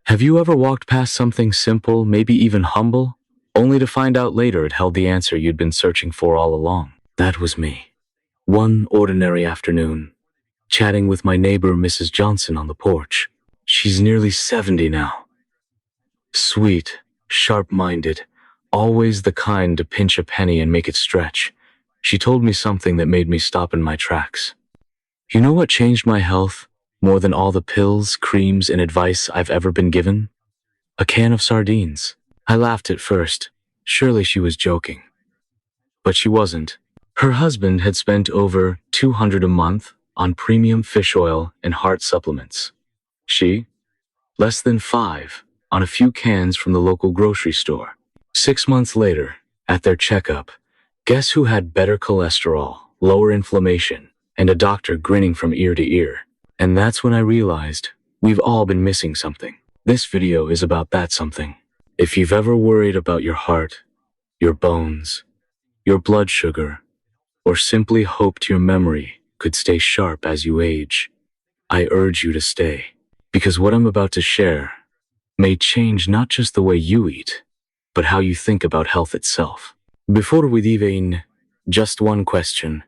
Have you ever walked past something simple, maybe even humble, only to find out later it held the answer you'd been searching for all along? That was me. One ordinary afternoon, chatting with my neighbor, Mrs. Johnson, on the porch. She's nearly 70 now. Sweet, sharp-minded, always the kind to pinch a penny and make it stretch. She told me something that made me stop in my tracks. You know what changed my health more than all the pills, creams, and advice I've ever been given? A can of sardines. I laughed at first. Surely she was joking. But she wasn't. Her husband had spent over $200 a month on premium fish oil and heart supplements. She, less than $5 on a few cans from the local grocery store. 6 months later, at their checkup, guess who had better cholesterol, lower inflammation, and a doctor grinning from ear to ear? And that's when I realized we've all been missing something. This video is about that something. If you've ever worried about your heart, your bones, your blood sugar, or simply hoped your memory could stay sharp as you age, I urge you to stay. Because what I'm about to share may change not just the way you eat, but how you think about health itself. Before we dive in, just one question.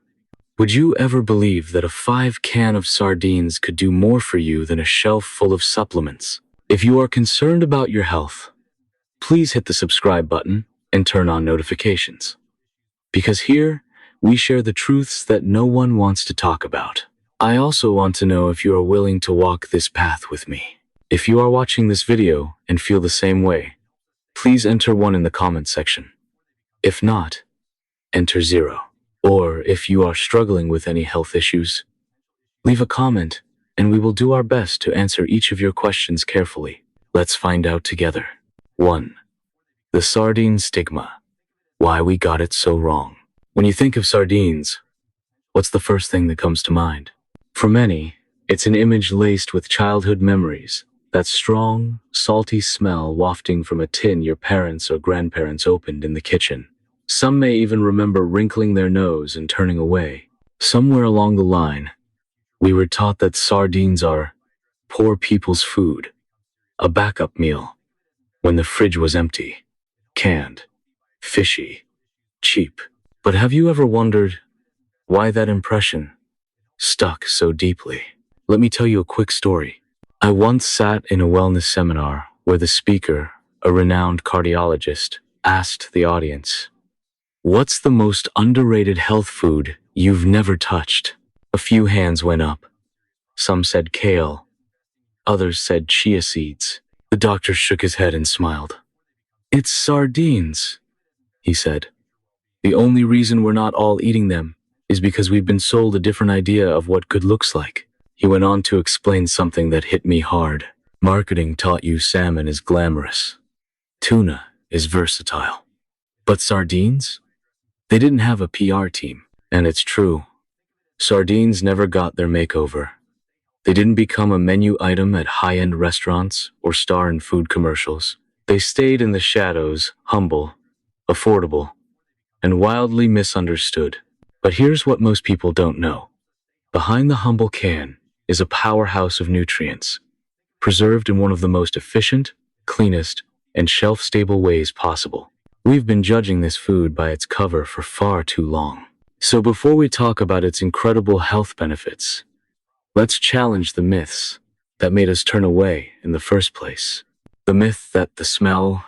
Would you ever believe that a 5-can of sardines could do more for you than a shelf full of supplements? If you are concerned about your health, please hit the subscribe button and turn on notifications. Because here, we share the truths that no one wants to talk about. I also want to know if you are willing to walk this path with me. If you are watching this video and feel the same way, please enter 1 in the comment section. If not, enter 0. Or if you are struggling with any health issues, leave a comment and we will do our best to answer each of your questions carefully. Let's find out together. 1. The sardine stigma. Why we got it so wrong. When you think of sardines, what's the first thing that comes to mind? For many, it's an image laced with childhood memories, that strong, salty smell wafting from a tin your parents or grandparents opened in the kitchen. Some may even remember wrinkling their nose and turning away. Somewhere along the line, we were taught that sardines are poor people's food, a backup meal, when the fridge was empty, canned, fishy, cheap. But have you ever wondered why that impression stuck so deeply? Let me tell you a quick story. I once sat in a wellness seminar where the speaker, a renowned cardiologist, asked the audience, "What's the most underrated health food you've never touched?" A few hands went up. Some said kale. Others said chia seeds. The doctor shook his head and smiled. "It's sardines," he said. "The only reason we're not all eating them is because we've been sold a different idea of what good looks like." He went on to explain something that hit me hard. Marketing taught you salmon is glamorous. Tuna is versatile. But sardines? They didn't have a PR team. And it's true. Sardines never got their makeover. They didn't become a menu item at high-end restaurants or star in food commercials. They stayed in the shadows, humble, affordable, and wildly misunderstood. But here's what most people don't know. Behind the humble can is a powerhouse of nutrients, preserved in one of the most efficient, cleanest, and shelf-stable ways possible. We've been judging this food by its cover for far too long. So before we talk about its incredible health benefits, let's challenge the myths that made us turn away in the first place. The myth that the smell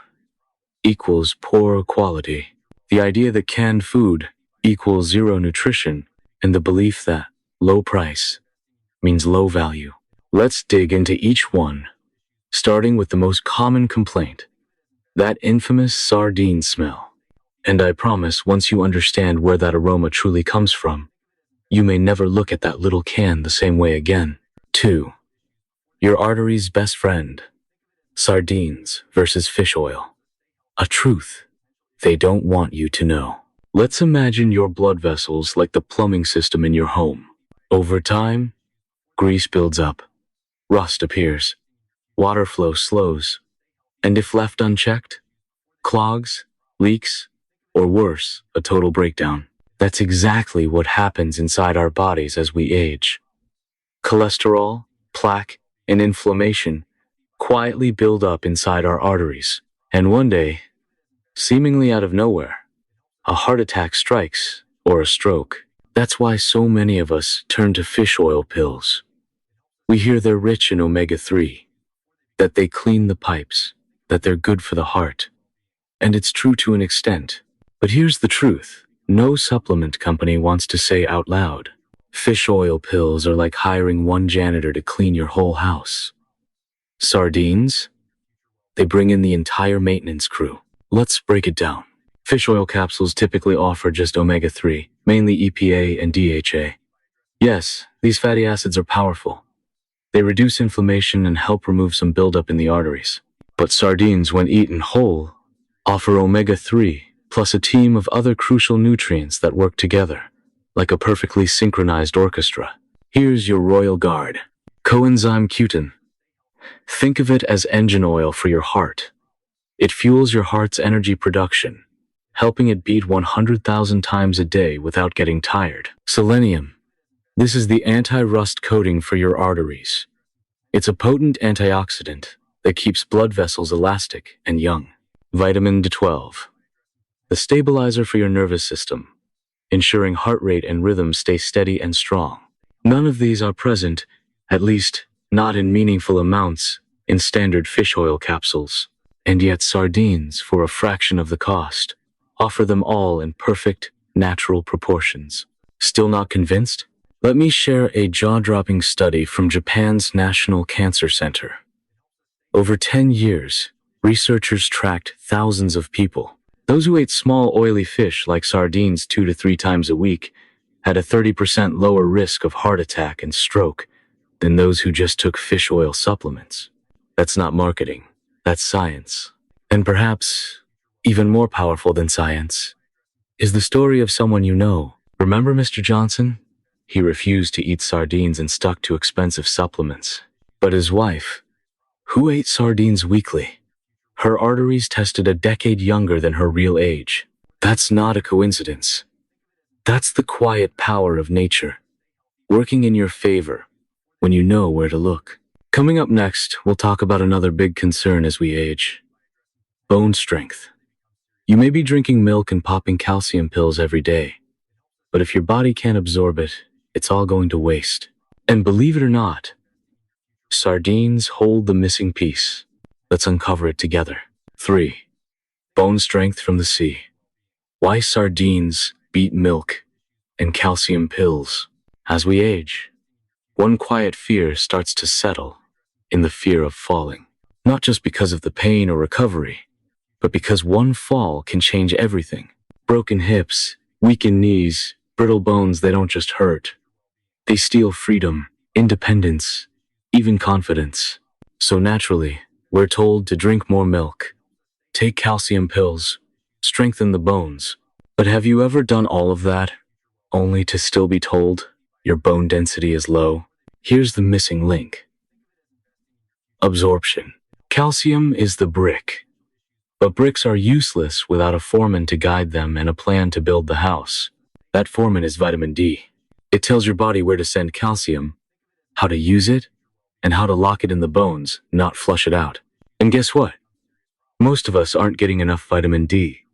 equals poor quality. The idea that canned food equals zero nutrition, and the belief that low price means low value. Let's dig into each one, starting with the most common complaint, that infamous sardine smell. And I promise once you understand where that aroma truly comes from, you may never look at that little can the same way again. 2. Your artery's best friend. Sardines versus fish oil. A truth they don't want you to know. Let's imagine your blood vessels like the plumbing system in your home. Over time, grease builds up, rust appears, water flow slows, and if left unchecked, clogs, leaks, or worse, a total breakdown. That's exactly what happens inside our bodies as we age. Cholesterol, plaque, and inflammation quietly build up inside our arteries. And one day, seemingly out of nowhere, a heart attack strikes, or a stroke. That's why so many of us turn to fish oil pills. We hear they're rich in omega-3, that they clean the pipes, that they're good for the heart. And it's true to an extent. But here's the truth. No supplement company wants to say out loud, fish oil pills are like hiring one janitor to clean your whole house. Sardines? They bring in the entire maintenance crew. Let's break it down. Fish oil capsules typically offer just omega-3, mainly EPA and DHA. Yes, these fatty acids are powerful. They reduce inflammation and help remove some buildup in the arteries. But sardines, when eaten whole, offer omega-3, plus a team of other crucial nutrients that work together, like a perfectly synchronized orchestra. Here's your royal guard. Coenzyme Q10. Think of it as engine oil for your heart. It fuels your heart's energy production, helping it beat 100,000 times a day without getting tired. Selenium. This is the anti-rust coating for your arteries. It's a potent antioxidant that keeps blood vessels elastic and young. Vitamin B12. The stabilizer for your nervous system, ensuring heart rate and rhythm stay steady and strong. None of these are present, at least not in meaningful amounts, in standard fish oil capsules. And yet sardines, for a fraction of the cost, offer them all in perfect, natural proportions. Still not convinced? Let me share a jaw-dropping study from Japan's National Cancer Center. Over 10 years, researchers tracked thousands of people. Those who ate small oily fish like sardines 2 to 3 times a week had a 30% lower risk of heart attack and stroke than those who just took fish oil supplements. That's not marketing, that's science. And perhaps, even more powerful than science, is the story of someone you know. Remember Mr. Johnson? He refused to eat sardines and stuck to expensive supplements. But his wife, who ate sardines weekly, her arteries tested a decade younger than her real age. That's not a coincidence. That's the quiet power of nature, working in your favor when you know where to look. Coming up next, we'll talk about another big concern as we age: bone strength. You may be drinking milk and popping calcium pills every day, but if your body can't absorb it, it's all going to waste. And believe it or not, sardines hold the missing piece. Let's uncover it together. 3. Bone strength from the sea. Why sardines beat milk and calcium pills. As we age, one quiet fear starts to settle, in the fear of falling. Not just because of the pain or recovery, but because one fall can change everything. Broken hips, weakened knees, brittle bones, they don't just hurt. They steal freedom, independence, even confidence. So naturally, we're told to drink more milk, take calcium pills, strengthen the bones. But have you ever done all of that, only to still be told your bone density is low? Here's the missing link. Absorption. Calcium is the brick. But bricks are useless without a foreman to guide them and a plan to build the house. That foreman is vitamin D. It tells your body where to send calcium, how to use it, and how to lock it in the bones, not flush it out. And guess what? Most of us aren't getting enough vitamin D,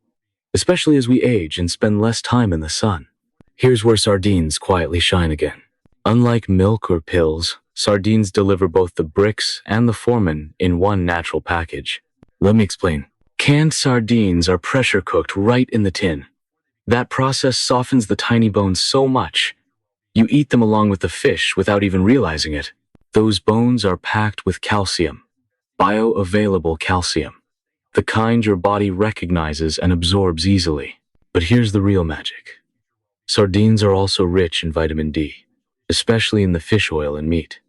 especially as we age and spend less time in the sun. Here's where sardines quietly shine again. Unlike milk or pills, sardines deliver both the bricks and the foreman in one natural package. Let me explain. Canned sardines are pressure cooked right in the tin. That process softens the tiny bones so much, you eat them along with the fish without even realizing it. Those bones are packed with calcium, bioavailable calcium, the kind your body recognizes and absorbs easily. But here's the real magic. Sardines are also rich in vitamin D, especially in the fish oil and meat.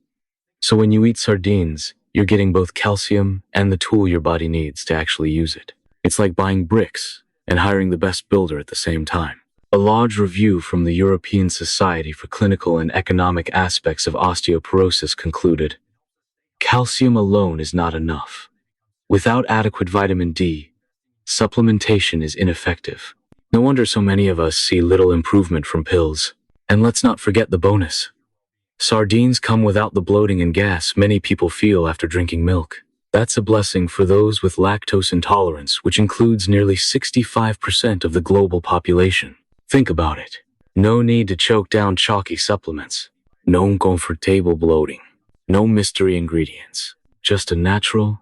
So when you eat sardines, you're getting both calcium and the tool your body needs to actually use it. It's like buying bricks and hiring the best builder at the same time. A large review from the European Society for Clinical and Economic Aspects of Osteoporosis concluded, calcium alone is not enough. Without adequate vitamin D, supplementation is ineffective. No wonder so many of us see little improvement from pills. And let's not forget the bonus. Sardines come without the bloating and gas many people feel after drinking milk. That's a blessing for those with lactose intolerance, which includes nearly 65% of the global population. Think about it. No need to choke down chalky supplements. No uncomfortable bloating. No mystery ingredients. Just a natural,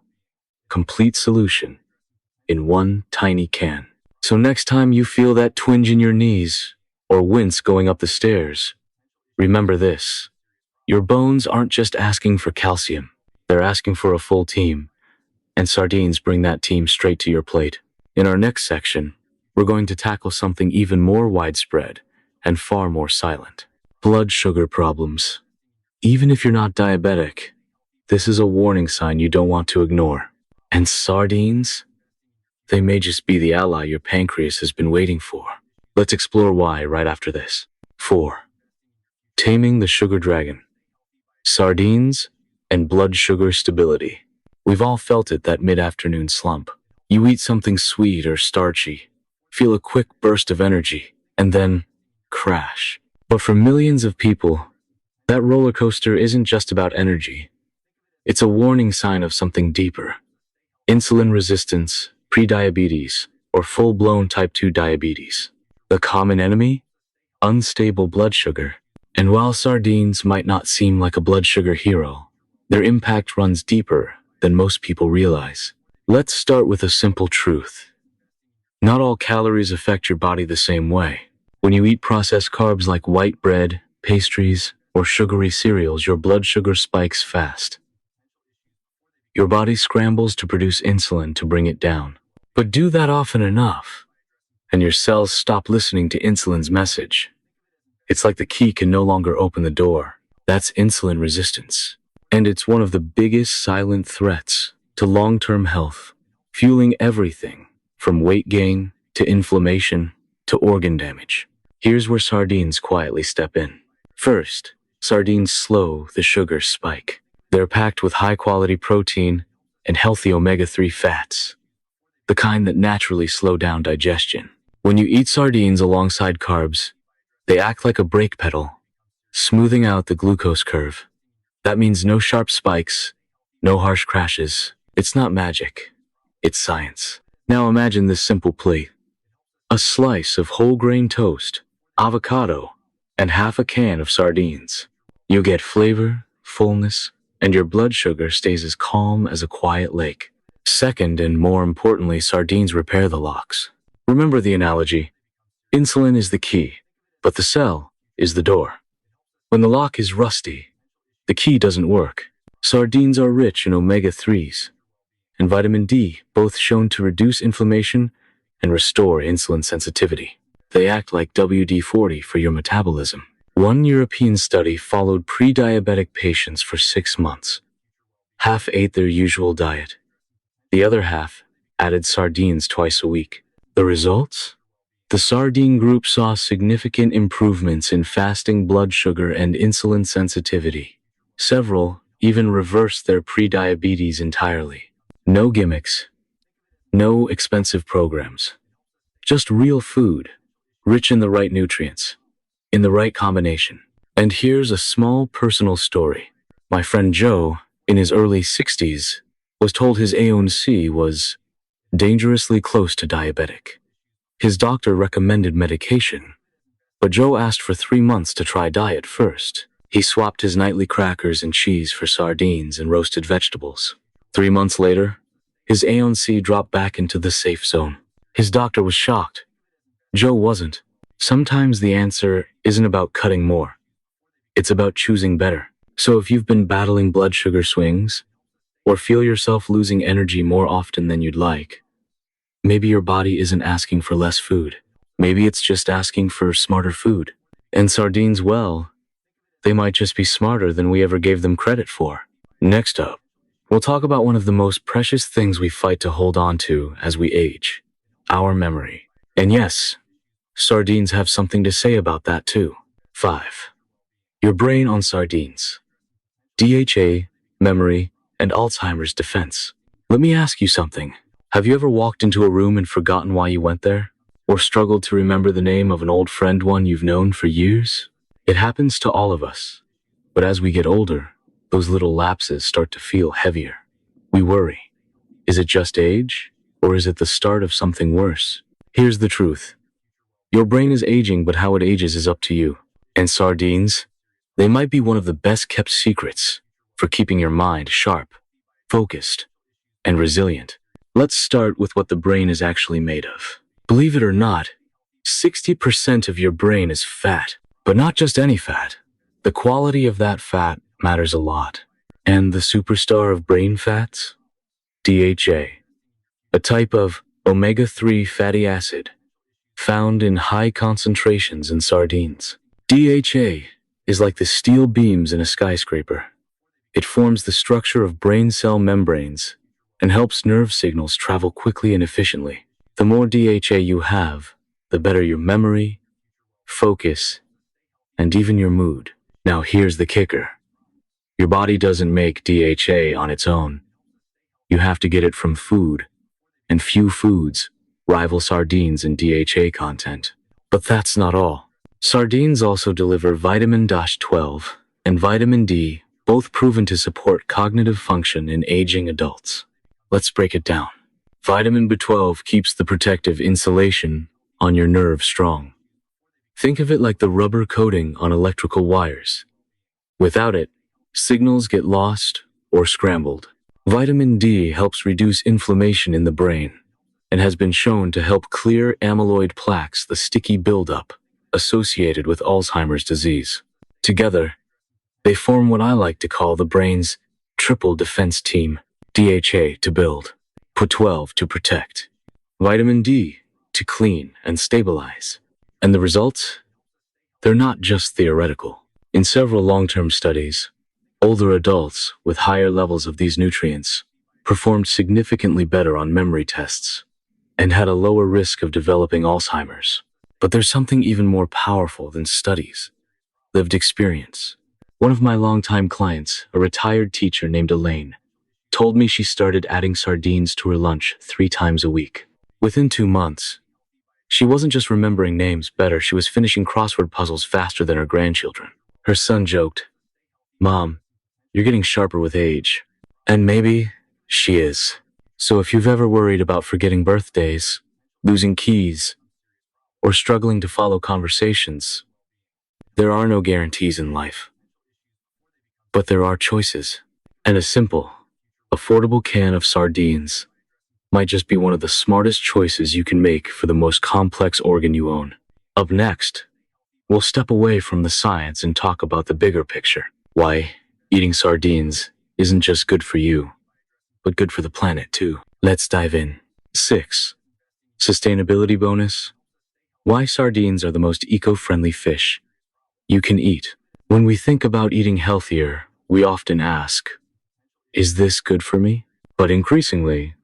complete solution in one tiny can. So next time you feel that twinge in your knees or wince going up the stairs, remember this. Your bones aren't just asking for calcium. They're asking for a full team, and sardines bring that team straight to your plate. In our next section, we're going to tackle something even more widespread and far more silent. Blood sugar problems. Even if you're not diabetic, this is a warning sign you don't want to ignore. And sardines? They may just be the ally your pancreas has been waiting for. Let's explore why right after this. 4. Taming the sugar dragon. Sardines and blood sugar stability. We've all felt it, that mid-afternoon slump. You eat something sweet or starchy, feel a quick burst of energy, and then crash. But for millions of people, that roller coaster isn't just about energy. It's a warning sign of something deeper. Insulin resistance, prediabetes, or full-blown type 2 diabetes. The common enemy? Unstable blood sugar. And while sardines might not seem like a blood sugar hero, their impact runs deeper than most people realize. Let's start with a simple truth. Not all calories affect your body the same way. When you eat processed carbs like white bread, pastries, or sugary cereals, your blood sugar spikes fast. Your body scrambles to produce insulin to bring it down. But do that often enough, and your cells stop listening to insulin's message. It's like the key can no longer open the door. That's insulin resistance. And it's one of the biggest silent threats to long-term health, fueling everything from weight gain to inflammation to organ damage. Here's where sardines quietly step in. First, sardines slow the sugar spike. They're packed with high-quality protein and healthy omega-3 fats, the kind that naturally slow down digestion. When you eat sardines alongside carbs, they act like a brake pedal, smoothing out the glucose curve. That means no sharp spikes, no harsh crashes. It's not magic, it's science. Now imagine this simple plate. A slice of whole grain toast, avocado, and half a can of sardines. You get flavor, fullness, and your blood sugar stays as calm as a quiet lake. Second, and more importantly, sardines repair the locks. Remember the analogy. Insulin is the key, but the cell is the door. When the lock is rusty, the key doesn't work. Sardines are rich in omega-3s and vitamin D, both shown to reduce inflammation and restore insulin sensitivity. They act like WD-40 for your metabolism. One European study followed pre-diabetic patients for 6 months. Half ate their usual diet. The other half added sardines twice a week. The results? The sardine group saw significant improvements in fasting blood sugar and insulin sensitivity. Several even reversed their prediabetes entirely. No gimmicks, no expensive programs. Just real food, rich in the right nutrients, in the right combination. And here's a small personal story. My friend Joe, in his early 60s, was told his A1C was dangerously close to diabetic. His doctor recommended medication, but Joe asked for 3 months to try diet first. He swapped his nightly crackers and cheese for sardines and roasted vegetables. 3 months later, his A1C dropped back into the safe zone. His doctor was shocked. Joe wasn't. Sometimes the answer isn't about cutting more. It's about choosing better. So if you've been battling blood sugar swings, or feel yourself losing energy more often than you'd like, maybe your body isn't asking for less food. Maybe it's just asking for smarter food. And sardines, well, they might just be smarter than we ever gave them credit for. Next up, we'll talk about one of the most precious things we fight to hold on to as we age, our memory. And yes, sardines have something to say about that too. 5. Your brain on sardines. DHA, memory, and Alzheimer's defense. Let me ask you something. Have you ever walked into a room and forgotten why you went there? Or struggled to remember the name of an old friend, one you've known for years? It happens to all of us. But as we get older, those little lapses start to feel heavier. We worry. Is it just age? Or is it the start of something worse? Here's the truth. Your brain is aging, but how it ages is up to you. And sardines? They might be one of the best kept secrets for keeping your mind sharp, focused, and resilient. Let's start with what the brain is actually made of. Believe it or not, 60% of your brain is fat, but not just any fat. The quality of that fat matters a lot. And the superstar of brain fats? DHA, a type of omega-3 fatty acid found in high concentrations in sardines. DHA is like the steel beams in a skyscraper. It forms the structure of brain cell membranes and helps nerve signals travel quickly and efficiently. The more DHA you have, the better your memory, focus, and even your mood. Now here's the kicker. Your body doesn't make DHA on its own. You have to get it from food, and few foods rival sardines in DHA content. But that's not all. Sardines also deliver vitamin B12 and vitamin D, both proven to support cognitive function in aging adults. Let's break it down. Vitamin B12 keeps the protective insulation on your nerves strong. Think of it like the rubber coating on electrical wires. Without it, signals get lost or scrambled. Vitamin D helps reduce inflammation in the brain and has been shown to help clear amyloid plaques, the sticky buildup associated with Alzheimer's disease. Together, they form what I like to call the brain's triple defense team. DHA to build, B12 to protect, vitamin D to clean and stabilize. And the results? They're not just theoretical. In several long-term studies, older adults with higher levels of these nutrients performed significantly better on memory tests and had a lower risk of developing Alzheimer's. But there's something even more powerful than studies: lived experience. One of my longtime clients, a retired teacher named Elaine, told me she started adding sardines to her lunch 3 times a week. Within 2 months, she wasn't just remembering names better, she was finishing crossword puzzles faster than her grandchildren. Her son joked, "Mom, you're getting sharper with age." And maybe she is. So if you've ever worried about forgetting birthdays, losing keys, or struggling to follow conversations, there are no guarantees in life. But there are choices. And a simple, affordable can of sardines might just be one of the smartest choices you can make for the most complex organ you own. Up next, we'll step away from the science and talk about the bigger picture. Why eating sardines isn't just good for you, but good for the planet too. Let's dive in. 6. Sustainability bonus. Why sardines are the most eco-friendly fish you can eat. When we think about eating healthier, we often ask, is this good for me? But increasingly,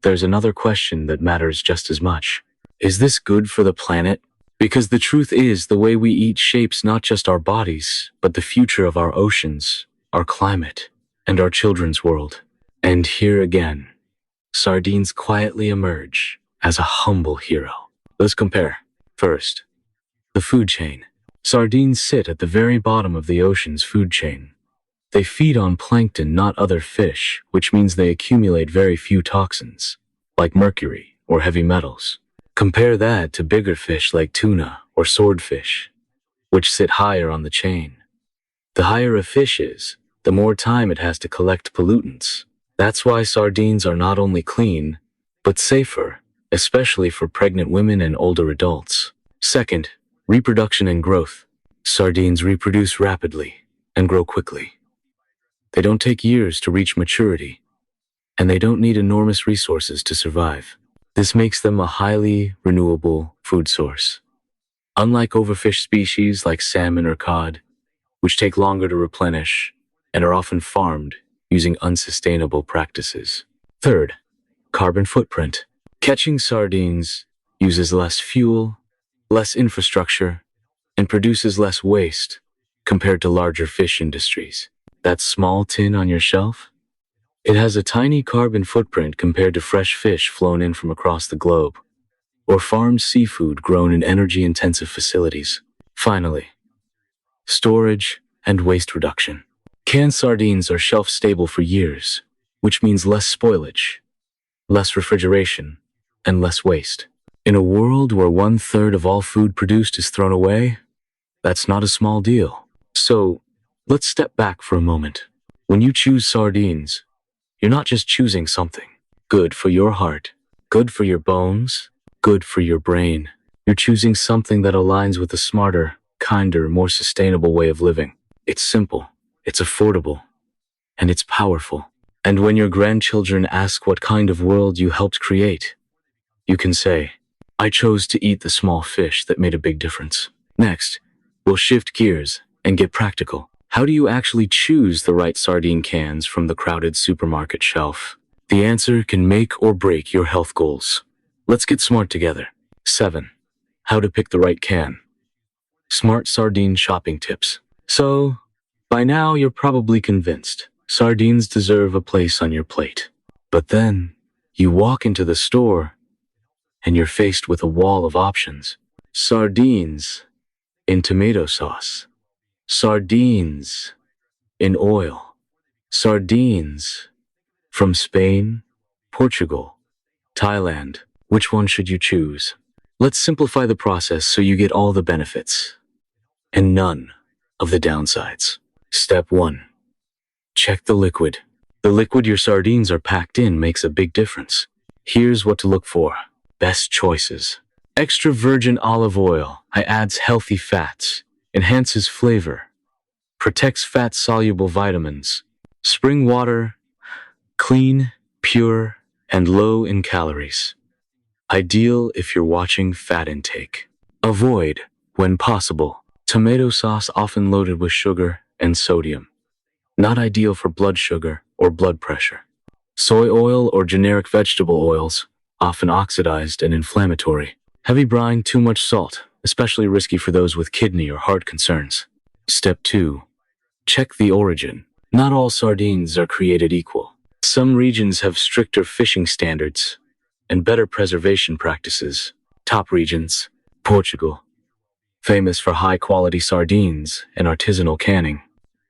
there's another question that matters just as much. Is this good for the planet? Because the truth is, the way we eat shapes not just our bodies, but the future of our oceans, our climate, and our children's world. And here again, sardines quietly emerge as a humble hero. Let's compare. First, the food chain. Sardines sit at the very bottom of the ocean's food chain. They feed on plankton, not other fish, which means they accumulate very few toxins, like mercury or heavy metals. Compare that to bigger fish like tuna or swordfish, which sit higher on the chain. The higher a fish is, the more time it has to collect pollutants. That's why sardines are not only clean, but safer, especially for pregnant women and older adults. Second, reproduction and growth. Sardines reproduce rapidly and grow quickly. They don't take years to reach maturity, and they don't need enormous resources to survive. This makes them a highly renewable food source. Unlike overfish species like salmon or cod, which take longer to replenish and are often farmed using unsustainable practices. Third, carbon footprint. Catching sardines uses less fuel, less infrastructure, and produces less waste compared to larger fish industries. That small tin on your shelf? It has a tiny carbon footprint compared to fresh fish flown in from across the globe, or farmed seafood grown in energy-intensive facilities. Finally, storage and waste reduction. Canned sardines are shelf-stable for years, which means less spoilage, less refrigeration, and less waste. In a world where 1/3 of all food produced is thrown away, that's not a small deal. So, let's step back for a moment. When you choose sardines, you're not just choosing something good for your heart, good for your bones, good for your brain. You're choosing something that aligns with a smarter, kinder, more sustainable way of living. It's simple, it's affordable, and it's powerful. And when your grandchildren ask what kind of world you helped create, you can say, I chose to eat the small fish that made a big difference. Next, we'll shift gears and get practical. How do you actually choose the right sardine cans from the crowded supermarket shelf? The answer can make or break your health goals. Let's get smart together. 7. How to pick the right can. Smart sardine shopping tips. So, by now you're probably convinced sardines deserve a place on your plate. But then, you walk into the store and you're faced with a wall of options. Sardines in tomato sauce. Sardines in oil. Sardines from Spain, Portugal, Thailand. Which one should you choose? Let's simplify the process so you get all the benefits and none of the downsides. Step 1. Check the liquid. The liquid your sardines are packed in makes a big difference. Here's what to look for. Best choices. Extra virgin olive oil adds healthy fats, enhances flavor, protects fat-soluble vitamins. Spring water, clean, pure, and low in calories. Ideal if you're watching fat intake. Avoid, when possible, tomato sauce often loaded with sugar and sodium. Not ideal for blood sugar or blood pressure. Soy oil or generic vegetable oils, often oxidized and inflammatory. Heavy brine, too much salt, especially risky for those with kidney or heart concerns. Step 2. Check the origin. Not all sardines are created equal. Some regions have stricter fishing standards and better preservation practices. Top regions: Portugal, famous for high-quality sardines and artisanal canning.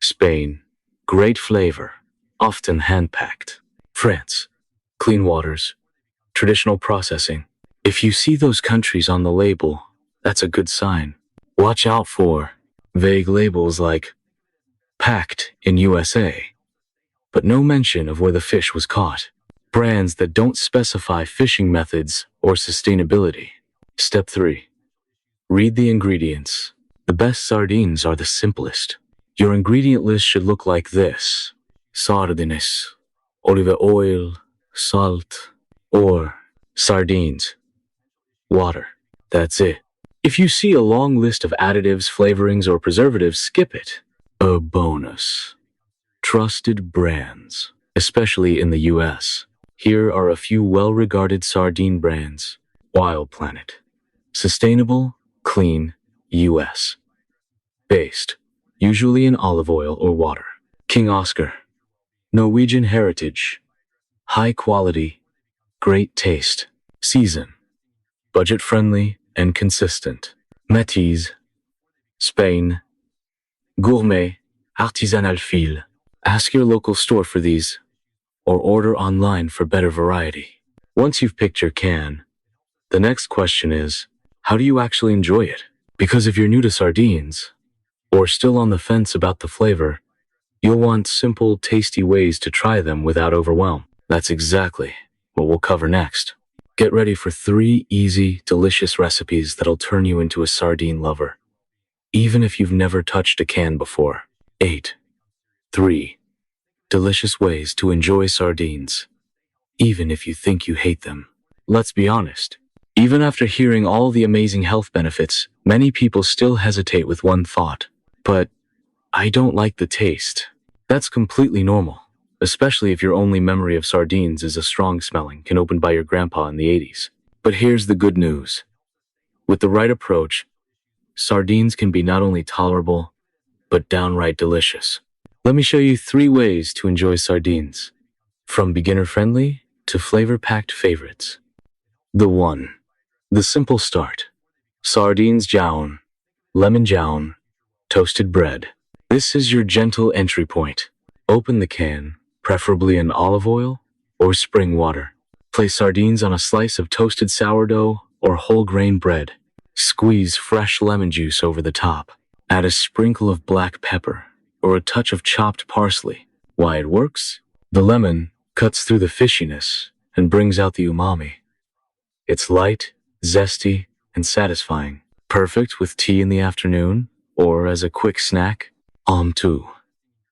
Spain, great flavor, often hand-packed. France, clean waters, traditional processing. If you see those countries on the label, that's a good sign. Watch out for vague labels like packed in USA, but no mention of where the fish was caught. Brands that don't specify fishing methods or sustainability. Step 3. Read the ingredients. The best sardines are the simplest. Your ingredient list should look like this: Sardines, olive oil, salt, or sardines, water. That's it. If you see a long list of additives, flavorings, or preservatives, skip it. A bonus. Trusted brands, especially in the US. Here are a few well-regarded sardine brands. Wild Planet. Sustainable, clean, US. Based, usually in olive oil or water. King Oscar. Norwegian heritage. High quality, great taste. Season. Budget-friendly and consistent. Métis. Spain. Gourmet, artisanal fil. Ask your local store for these, or order online for better variety. Once you've picked your can, the next question is, how do you actually enjoy it? Because if you're new to sardines, or still on the fence about the flavor, you'll want simple, tasty ways to try them without overwhelm. That's exactly what we'll cover next. Get ready for 3 easy, delicious recipes that'll turn you into a sardine lover, even if you've never touched a can before. 8. 3 delicious ways to enjoy sardines, even if you think you hate them. Let's be honest. Even after hearing all the amazing health benefits, many people still hesitate with one thought. But I don't like the taste. That's completely normal, especially if your only memory of sardines is a strong-smelling can opened by your grandpa in the 80s. But here's the good news. With the right approach, sardines can be not only tolerable, but downright delicious. Let me show you 3 ways to enjoy sardines, from beginner-friendly to flavor-packed favorites. The 1. The simple start. Sardines jaune, lemon jaune, toasted bread. This is your gentle entry point. Open the can, preferably in olive oil or spring water. Place sardines on a slice of toasted sourdough or whole grain bread. Squeeze fresh lemon juice over the top. Add a sprinkle of black pepper or a touch of chopped parsley. Why it works? The lemon cuts through the fishiness and brings out the umami. It's light, zesty, and satisfying. Perfect with tea in the afternoon or as a quick snack. 2.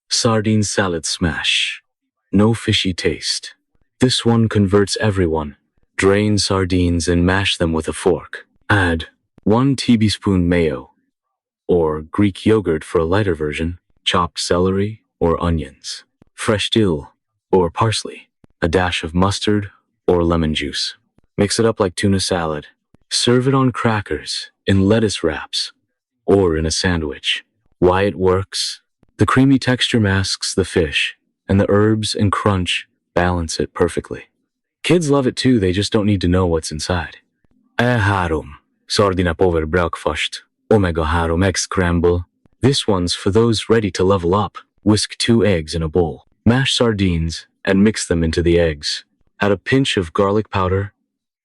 Sardine salad smash. No fishy taste. This one converts everyone. Drain sardines and mash them with a fork. Add 1 tablespoon mayo or Greek yogurt for a lighter version, chopped celery or onions, fresh dill or parsley, a dash of mustard or lemon juice. Mix it up like tuna salad. Serve it on crackers, in lettuce wraps, or in a sandwich. Why it works? The creamy texture masks the fish, and the herbs and crunch balance it perfectly. Kids love it too, they just don't need to know what's inside. Harum, sardina over breakfast, omega harum egg scramble. This one's for those ready to level up. Whisk 2 eggs in a bowl. Mash sardines and mix them into the eggs. Add a pinch of garlic powder,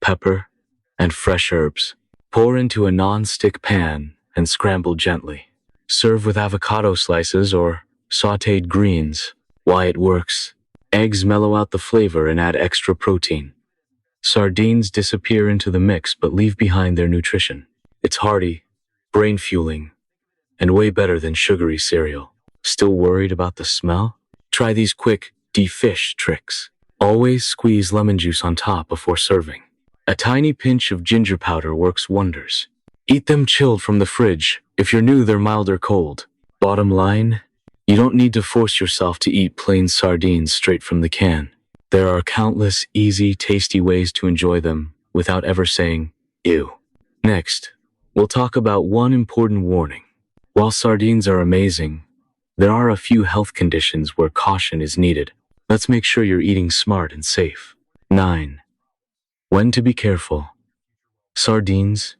pepper, and fresh herbs. Pour into a non-stick pan and scramble gently. Serve with avocado slices or sautéed greens. Why it works? Eggs mellow out the flavor and add extra protein. Sardines disappear into the mix but leave behind their nutrition. It's hearty, brain-fueling, and way better than sugary cereal. Still worried about the smell? Try these quick de-fish tricks. Always squeeze lemon juice on top before serving. A tiny pinch of ginger powder works wonders. Eat them chilled from the fridge. If you're new, they're mild or cold. Bottom line, you don't need to force yourself to eat plain sardines straight from the can. There are countless easy, tasty ways to enjoy them without ever saying, ew. Next, we'll talk about one important warning. While sardines are amazing, there are a few health conditions where caution is needed. Let's make sure you're eating smart and safe. 9. When to be careful. Sardines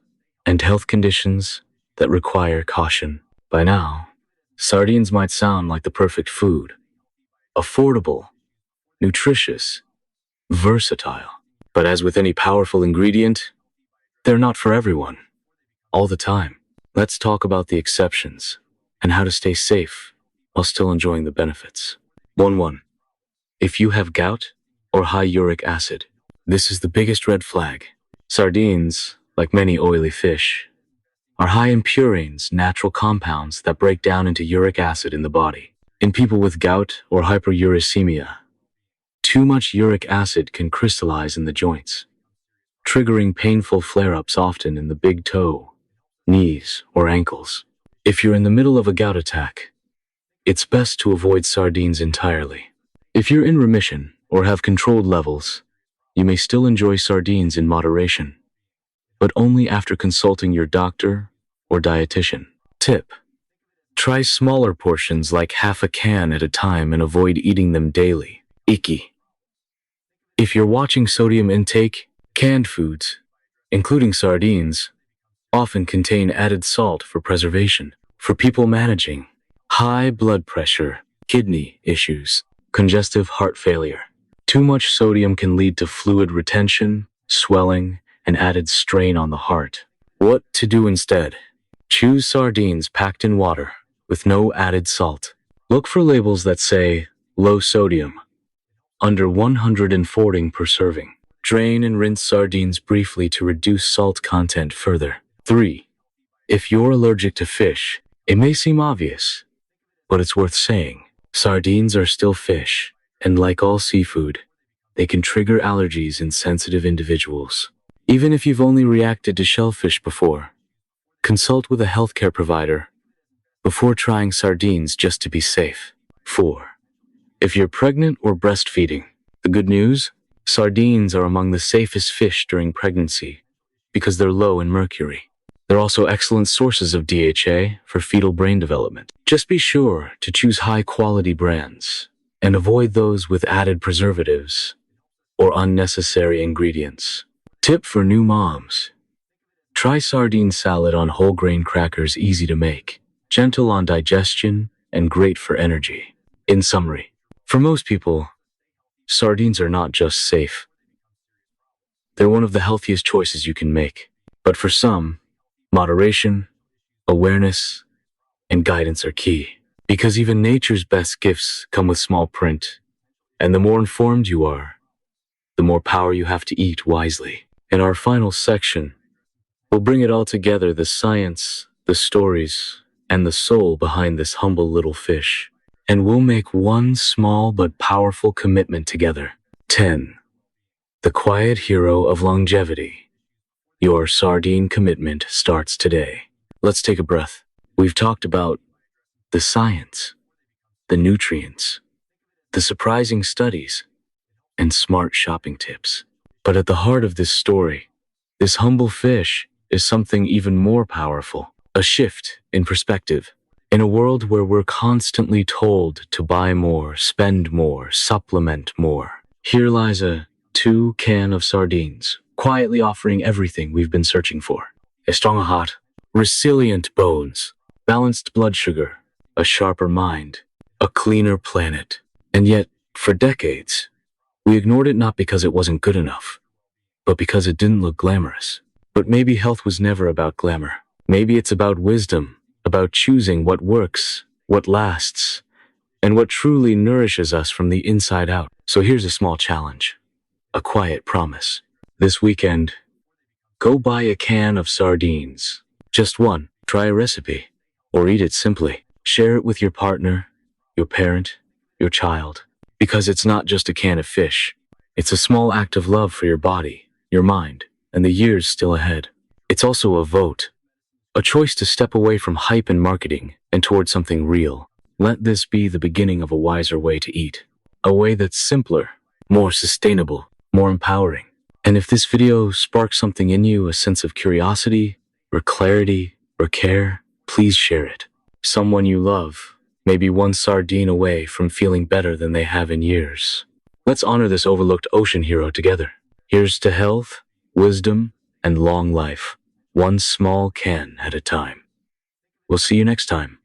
and health conditions that require caution. By now, sardines might sound like the perfect food. Affordable, nutritious, versatile. But as with any powerful ingredient, they're not for everyone, all the time. Let's talk about the exceptions and how to stay safe while still enjoying the benefits. 1. If you have gout or high uric acid, this is the biggest red flag. Sardines, like many oily fish, are high in purines, natural compounds that break down into uric acid in the body. In people with gout or hyperuricemia, too much uric acid can crystallize in the joints, triggering painful flare-ups often in the big toe, knees, or ankles. If you're in the middle of a gout attack, it's best to avoid sardines entirely. If you're in remission or have controlled levels, you may still enjoy sardines in moderation, but only after consulting your doctor or dietitian. Tip: try smaller portions like half a can at a time and avoid eating them daily. Icky. If you're watching sodium intake, canned foods, including sardines, often contain added salt for preservation. For people managing high blood pressure, kidney issues, congestive heart failure, too much sodium can lead to fluid retention, swelling, and added strain on the heart. What to do instead? Choose sardines packed in water with no added salt. Look for labels that say low sodium, under 140 per serving. Drain and rinse sardines briefly to reduce salt content further. 3. If you're allergic to fish, it may seem obvious, but it's worth saying. Sardines are still fish, and like all seafood, they can trigger allergies in sensitive individuals. Even if you've only reacted to shellfish before, consult with a healthcare provider before trying sardines just to be safe. 4. If you're pregnant or breastfeeding, the good news? Sardines are among the safest fish during pregnancy because they're low in mercury. They're also excellent sources of DHA for fetal brain development. Just be sure to choose high-quality brands and avoid those with added preservatives or unnecessary ingredients. Tip for new moms: try sardine salad on whole grain crackers, easy to make, gentle on digestion, and great for energy. In summary, for most people, Sardines are not just safe. They're one of the healthiest choices you can make. But for some, moderation, awareness, and guidance are key. Because even nature's best gifts come with small print. And the more informed you are, the more power you have to eat wisely. In our final section, we'll bring it all together, the science, the stories, and the soul behind this humble little fish. And we'll make one small but powerful commitment together. 10. The quiet hero of longevity. Your sardine commitment starts today. Let's take a breath. We've talked about the science, the nutrients, the surprising studies, and smart shopping tips. But at the heart of this story, this humble fish is something even more powerful. A shift in perspective. In a world where we're constantly told to buy more, spend more, supplement more, here lies a 2 can of sardines, quietly offering everything we've been searching for. A stronger heart, resilient bones, balanced blood sugar, a sharper mind, a cleaner planet. And yet, for decades, we ignored it not because it wasn't good enough, but because it didn't look glamorous. But maybe health was never about glamour. Maybe it's about wisdom, about choosing what works, what lasts, and what truly nourishes us from the inside out. So here's a small challenge, a quiet promise. This weekend, go buy a can of sardines. Just one. Try a recipe, or eat it simply. Share it with your partner, your parent, your child. Because it's not just a can of fish. It's a small act of love for your body, your mind, and the years still ahead. It's also a vote, a choice to step away from hype and marketing and toward something real. Let this be the beginning of a wiser way to eat. A way that's simpler, more sustainable, more empowering. And if this video sparks something in you, a sense of curiosity, or clarity, or care, please share it. Someone you love may be one sardine away from feeling better than they have in years. Let's honor this overlooked ocean hero together. Here's to health, wisdom, and long life, one small can at a time. We'll see you next time.